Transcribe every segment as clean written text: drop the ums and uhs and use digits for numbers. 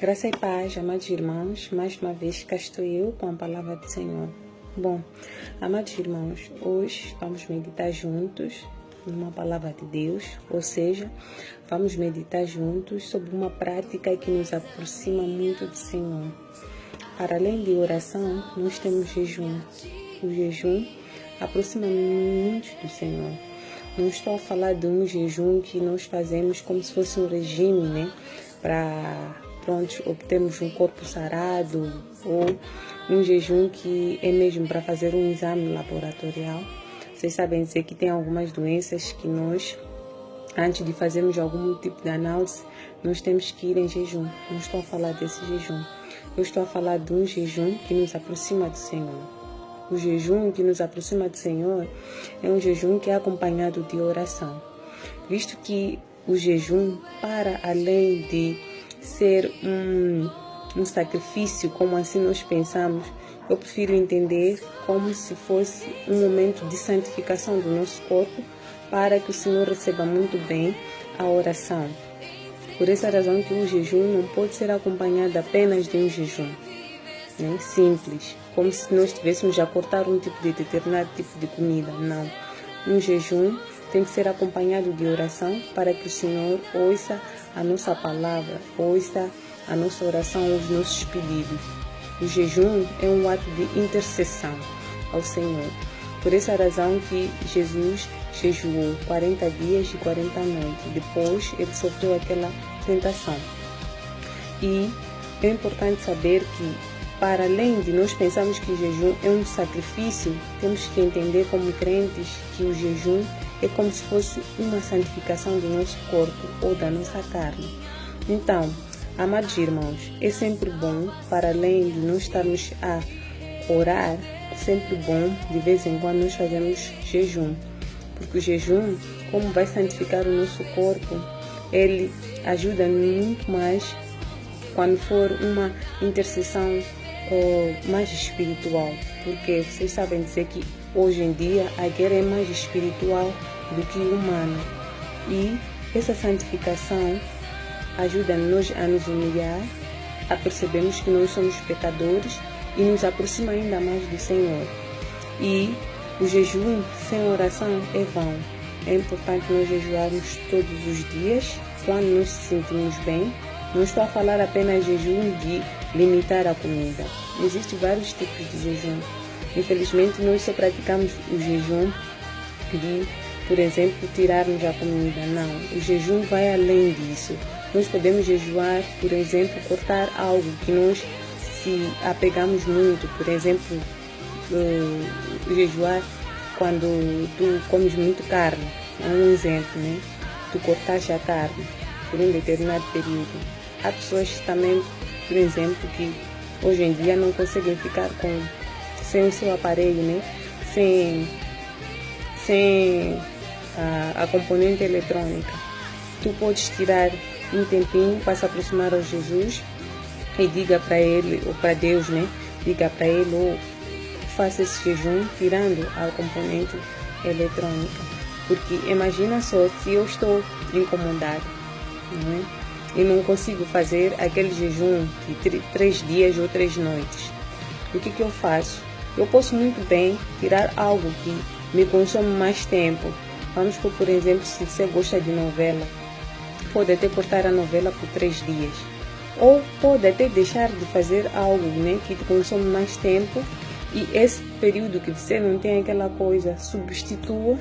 Graça e paz, amados irmãos, mais uma vez cá estou eu com a palavra do Senhor. Bom, amados irmãos, hoje vamos meditar juntos numa palavra de Deus, ou seja, vamos meditar juntos sobre uma prática que nos aproxima muito do Senhor. Para além de oração, nós temos jejum. O jejum aproxima-nos muito do Senhor. Não estou a falar de um jejum que nós fazemos como se fosse um regime, né? Para obtermos um corpo sarado, ou um jejum que é mesmo para fazer um exame laboratorial. Vocês sabem dizer que tem algumas doenças que nós, antes de fazermos algum tipo de análise, nós temos que ir em jejum. Não estou a falar desse jejum. Eu estou a falar de um jejum que nos aproxima do Senhor. O jejum que nos aproxima do Senhor é um jejum que é acompanhado de oração. Visto que o jejum, para além de ser um sacrifício, como assim nós pensamos, eu prefiro entender como se fosse um momento de santificação do nosso corpo, para que o Senhor receba muito bem a oração. Por essa razão que o jejum não pode ser acompanhado apenas de um jejum, né? Simples, como se nós estivéssemos a cortar um tipo de determinado tipo de comida. Não. Um jejum tem que ser acompanhado de oração, para que o Senhor ouça a nossa palavra, ouça a nossa oração, os nossos pedidos. O jejum é um ato de intercessão ao Senhor. Por essa razão que Jesus jejuou 40 dias e 40 noites. Depois ele sofreu aquela tentação. E é importante saber que, para além de nós pensarmos que o jejum é um sacrifício, temos que entender como crentes que o jejum é como se fosse uma santificação do nosso corpo ou da nossa carne. Então, amados irmãos, é sempre bom, para além de nós estarmos a orar, é sempre bom de vez em quando nós fazemos jejum. Porque o jejum, como vai santificar o nosso corpo, ele ajuda muito mais quando for uma intercessão mais espiritual. Porque vocês sabem dizer que hoje em dia a guerra é mais espiritual do que humana. E essa santificação ajuda-nos a nos humilhar, a percebermos que nós somos pecadores e nos aproxima ainda mais do Senhor. E o jejum sem oração é vão. É importante nós jejuarmos todos os dias, quando nos sentimos bem. Não estou a falar apenas de jejum de limitar a comida. Existem vários tipos de jejum. Infelizmente, nós só praticamos o jejum de, por exemplo, tirarmos a comida. Não, o jejum vai além disso. Nós podemos jejuar, por exemplo, cortar algo que nós se apegamos muito. Por exemplo, jejuar quando tu comes muito carne. É um exemplo, né? Tu cortaste a carne por um determinado período. Há pessoas também, por exemplo, que hoje em dia não conseguem ficar sem o seu aparelho, né? Sem a componente eletrônica. Tu podes tirar um tempinho para se aproximar ao Jesus e diga para ele, ou para Deus, né? Diga para ele, ou faça esse jejum tirando a componente eletrônica. Porque imagina só, se eu estou incomodado, não é? E não consigo fazer aquele jejum de 3 dias ou 3 noites. O que eu faço? Eu posso muito bem tirar algo que me consome mais tempo. Vamos por exemplo, se você gosta de novela, pode até cortar a novela por 3 dias. Ou pode até deixar de fazer algo, né, que te consome mais tempo, e esse período que você não tem aquela coisa, substitua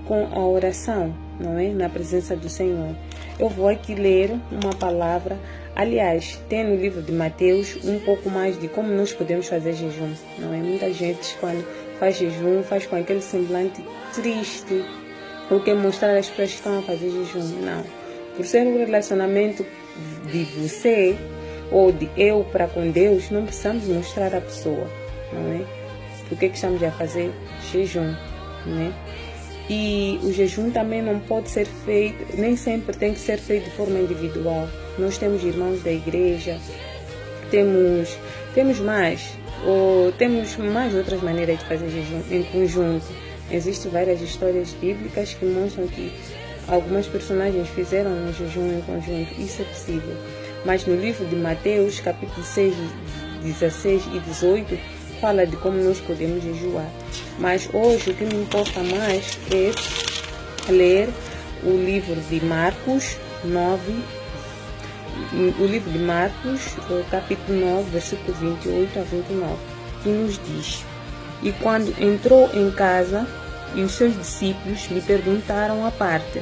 com a oração, não é? Na presença do Senhor. Eu vou aqui ler uma palavra. Aliás, tem no livro de Mateus um pouco mais de como nós podemos fazer jejum, não é? Muita gente, quando faz jejum, faz com aquele semblante triste, ou quer mostrar às pessoas que estão a fazer jejum. Não. Por ser um relacionamento de você ou de eu para com Deus, não precisamos mostrar à pessoa, não é? Por que estamos a fazer jejum, não é? E o jejum também não pode ser feito, nem sempre tem que ser feito de forma individual. Nós temos irmãos da igreja, temos mais outras maneiras de fazer jejum em conjunto. Existem várias histórias bíblicas que mostram que algumas personagens fizeram um jejum em conjunto, isso é possível. Mas no livro de Mateus, capítulo 6, 16 e 18, fala de como nós podemos jejuar. Mas hoje o que me importa mais é ler o livro de Marcos 9, o livro de Marcos, capítulo 9, versículo 28 a 29, que nos diz: E quando entrou em casa, e os seus discípulos lhe perguntaram à parte: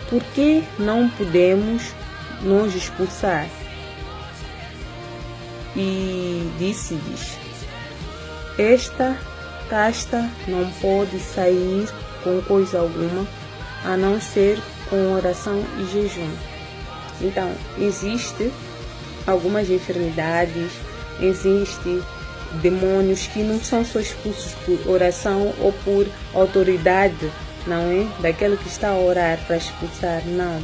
Por que não podemos nos expulsar? E disse-lhes: Esta casta não pode sair com coisa alguma, a não ser com oração e jejum. Então, existe algumas enfermidades, existe demônios que não são só expulsos por oração ou por autoridade, não é? Daquele que está a orar para expulsar, não.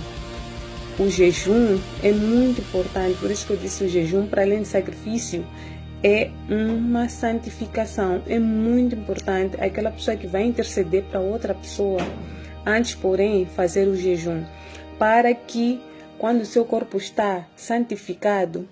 O jejum é muito importante, por isso que eu disse o jejum, para além de sacrifício, é uma santificação, é muito importante. Aquela pessoa que vai interceder para outra pessoa, antes, porém, fazer o jejum, para que quando o seu corpo está santificado,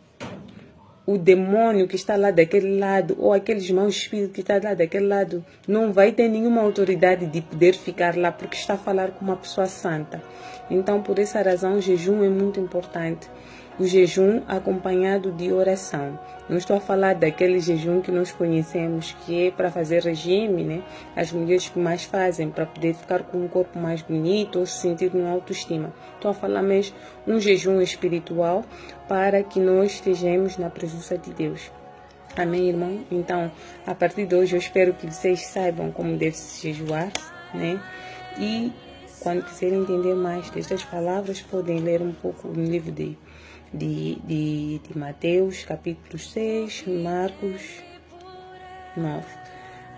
o demônio que está lá daquele lado, ou aqueles maus espíritos que estão lá daquele lado, não vai ter nenhuma autoridade de poder ficar lá, porque está a falar com uma pessoa santa. Então, por essa razão, o jejum é muito importante. O jejum acompanhado de oração. Não estou a falar daquele jejum que nós conhecemos, que é para fazer regime, né? As mulheres que mais fazem, para poder ficar com um corpo mais bonito ou se sentir com autoestima. Estou a falar mesmo um jejum espiritual para que nós estejamos na presença de Deus. Amém, irmão? Então, a partir de hoje, eu espero que vocês saibam como deve se jejuar, né? E quando quiserem entender mais destas palavras, podem ler um pouco no livro de Mateus, capítulo 6, Marcos 9.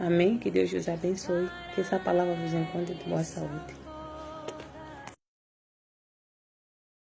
Amém? Que Deus os abençoe. Que essa palavra vos encontre de boa saúde.